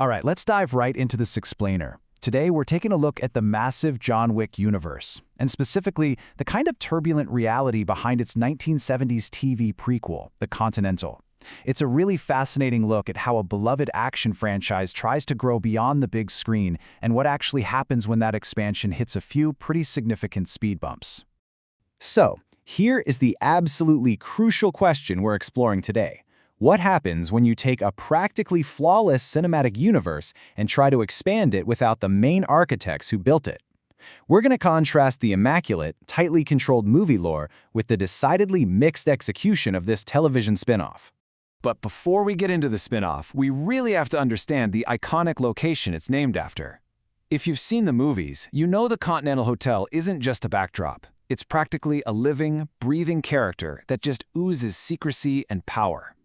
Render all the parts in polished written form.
All right, let's dive right into this explainer. Today, we're taking a look at the massive John Wick universe, and specifically, the kind of turbulent reality behind its 1970s TV prequel, The Continental. It's a really fascinating look at how a beloved action franchise tries to grow beyond the big screen and what actually happens when that expansion hits a few pretty significant speed bumps. So, here is the absolutely crucial question we're exploring today. What happens when you take a practically flawless cinematic universe and try to expand it without the main architects who built it? We're going to contrast the immaculate, tightly controlled movie lore with the decidedly mixed execution of this television spin-off. But before we get into the spin-off, we really have to understand the iconic location it's named after. If you've seen the movies, you know the Continental Hotel isn't just a backdrop. It's practically a living, breathing character that just oozes secrecy and power.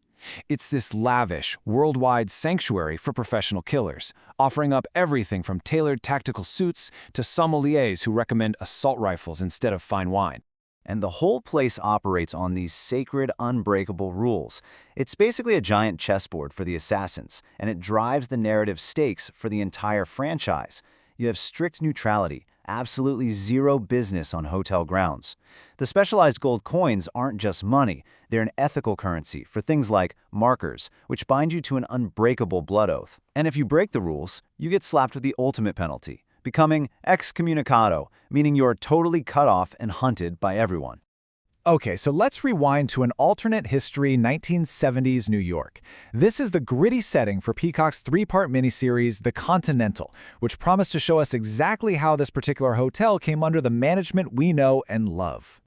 It's this lavish, worldwide sanctuary for professional killers, offering up everything from tailored tactical suits to sommeliers who recommend assault rifles instead of fine wine. And the whole place operates on these sacred, unbreakable rules. It's basically a giant chessboard for the assassins, and it drives the narrative stakes for the entire franchise. You have strict neutrality, absolutely zero business on hotel grounds. The specialized gold coins aren't just money, they're an ethical currency for things like markers, which bind you to an unbreakable blood oath. And if you break the rules, you get slapped with the ultimate penalty, becoming excommunicado, meaning you're totally cut off and hunted by everyone. Okay, so let's rewind to an alternate history 1970s New York. This is the gritty setting for Peacock's three-part miniseries, The Continental, which promised to show us exactly how this particular hotel came under the management we know and love.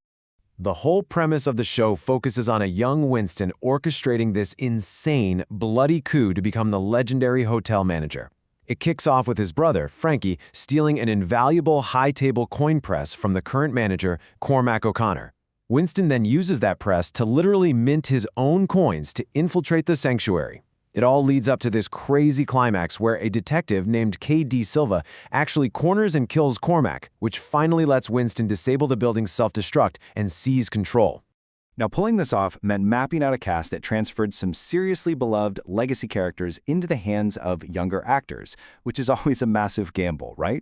The whole premise of the show focuses on a young Winston orchestrating this insane, bloody coup to become the legendary hotel manager. It kicks off with his brother, Frankie, stealing an invaluable high-table coin press from the current manager, Cormac O'Connor. Winston then uses that press to literally mint his own coins to infiltrate the sanctuary. It all leads up to this crazy climax where a detective named K.D. Silva actually corners and kills Cormac, which finally lets Winston disable the building's self-destruct and seize control. Now, pulling this off meant mapping out a cast that transferred some seriously beloved legacy characters into the hands of younger actors, which is always a massive gamble, right?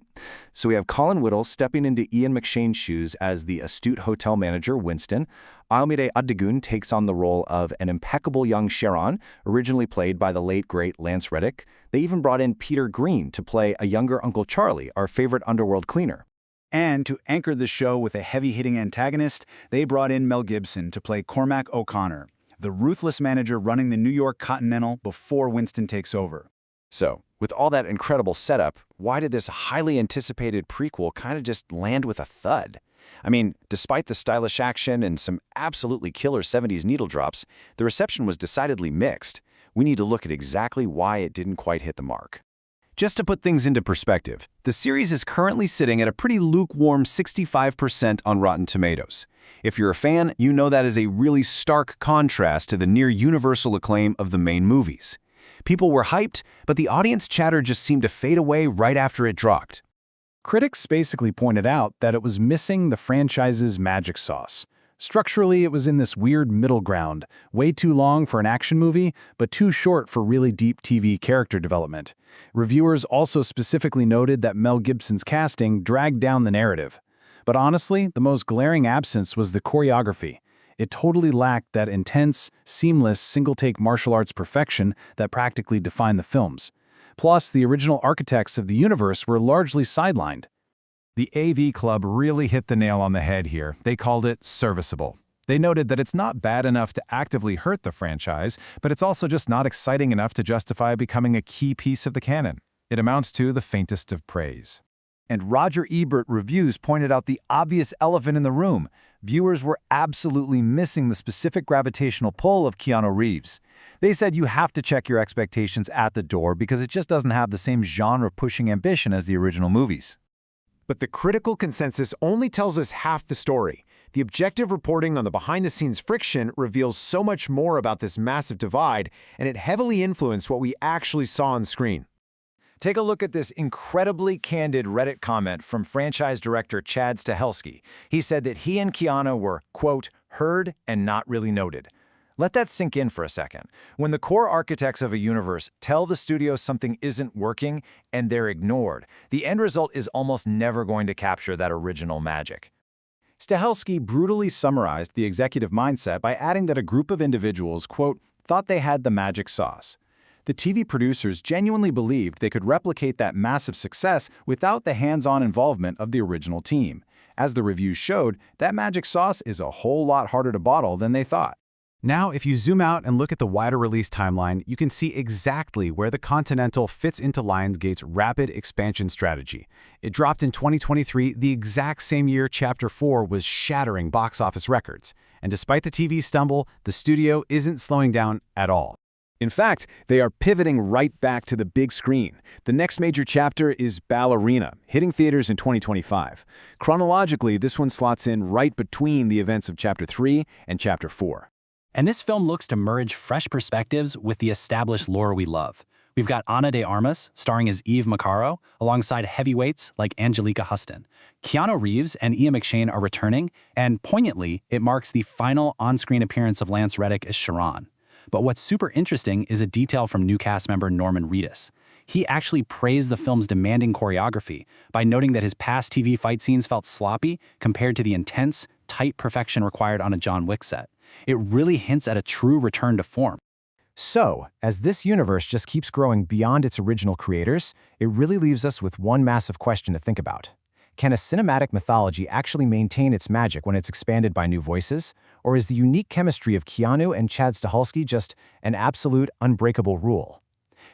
So we have Colin Whittle stepping into Ian McShane's shoes as the astute hotel manager, Winston. Ayomide Adegun takes on the role of an impeccable young Sharon, originally played by the late, great Lance Reddick. They even brought in Peter Green to play a younger Uncle Charlie, our favorite underworld cleaner. And to anchor the show with a heavy-hitting antagonist, they brought in Mel Gibson to play Cormac O'Connor, the ruthless manager running the New York Continental before Winston takes over. So, with all that incredible setup, why did this highly anticipated prequel kind of just land with a thud? I mean, despite the stylish action and some absolutely killer 70s needle drops, the reception was decidedly mixed. We need to look at exactly why it didn't quite hit the mark. Just to put things into perspective, the series is currently sitting at a pretty lukewarm 65% on Rotten Tomatoes. If you're a fan, you know that is a really stark contrast to the near-universal acclaim of the main movies. People were hyped, but the audience chatter just seemed to fade away right after it dropped. Critics basically pointed out that it was missing the franchise's magic sauce. Structurally, it was in this weird middle ground, way too long for an action movie, but too short for really deep TV character development. Reviewers also specifically noted that Mel Gibson's casting dragged down the narrative. But honestly, the most glaring absence was the choreography. It totally lacked that intense, seamless, single-take martial arts perfection that practically defined the films. Plus, the original architects of the universe were largely sidelined. The AV Club really hit the nail on the head here. They called it serviceable. They noted that it's not bad enough to actively hurt the franchise, but it's also just not exciting enough to justify becoming a key piece of the canon. It amounts to the faintest of praise. And Roger Ebert reviews pointed out the obvious elephant in the room. Viewers were absolutely missing the specific gravitational pull of Keanu Reeves. They said you have to check your expectations at the door because it just doesn't have the same genre-pushing ambition as the original movies. But the critical consensus only tells us half the story. The objective reporting on the behind-the-scenes friction reveals so much more about this massive divide, and it heavily influenced what we actually saw on screen. Take a look at this incredibly candid Reddit comment from franchise director Chad Stahelski. He said that he and Keanu were, quote, heard and not really noted. Let that sink in for a second. When the core architects of a universe tell the studio something isn't working and they're ignored, the end result is almost never going to capture that original magic. Stahelski brutally summarized the executive mindset by adding that a group of individuals, quote, thought they had the magic sauce. The TV producers genuinely believed they could replicate that massive success without the hands-on involvement of the original team. As the reviews showed, that magic sauce is a whole lot harder to bottle than they thought. Now, if you zoom out and look at the wider release timeline, you can see exactly where the Continental fits into Lionsgate's rapid expansion strategy. It dropped in 2023, the exact same year Chapter 4 was shattering box office records. And despite the TV stumble, the studio isn't slowing down at all. In fact, they are pivoting right back to the big screen. The next major chapter is Ballerina, hitting theaters in 2025. Chronologically, this one slots in right between the events of Chapter 3 and Chapter 4. And this film looks to merge fresh perspectives with the established lore we love. We've got Ana de Armas, starring as Eve Macaro, alongside heavyweights like Angelica Huston. Keanu Reeves and Ian McShane are returning, and poignantly, it marks the final on-screen appearance of Lance Reddick as Chiron. But what's super interesting is a detail from new cast member Norman Reedus. He actually praised the film's demanding choreography by noting that his past TV fight scenes felt sloppy compared to the intense, tight perfection required on a John Wick set. It really hints at a true return to form. So, as this universe just keeps growing beyond its original creators, it really leaves us with one massive question to think about. Can a cinematic mythology actually maintain its magic when it's expanded by new voices? Or is the unique chemistry of Keanu and Chad Stahelski just an absolute, unbreakable rule?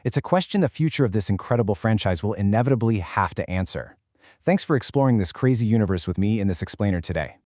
It's a question the future of this incredible franchise will inevitably have to answer. Thanks for exploring this crazy universe with me in this explainer today.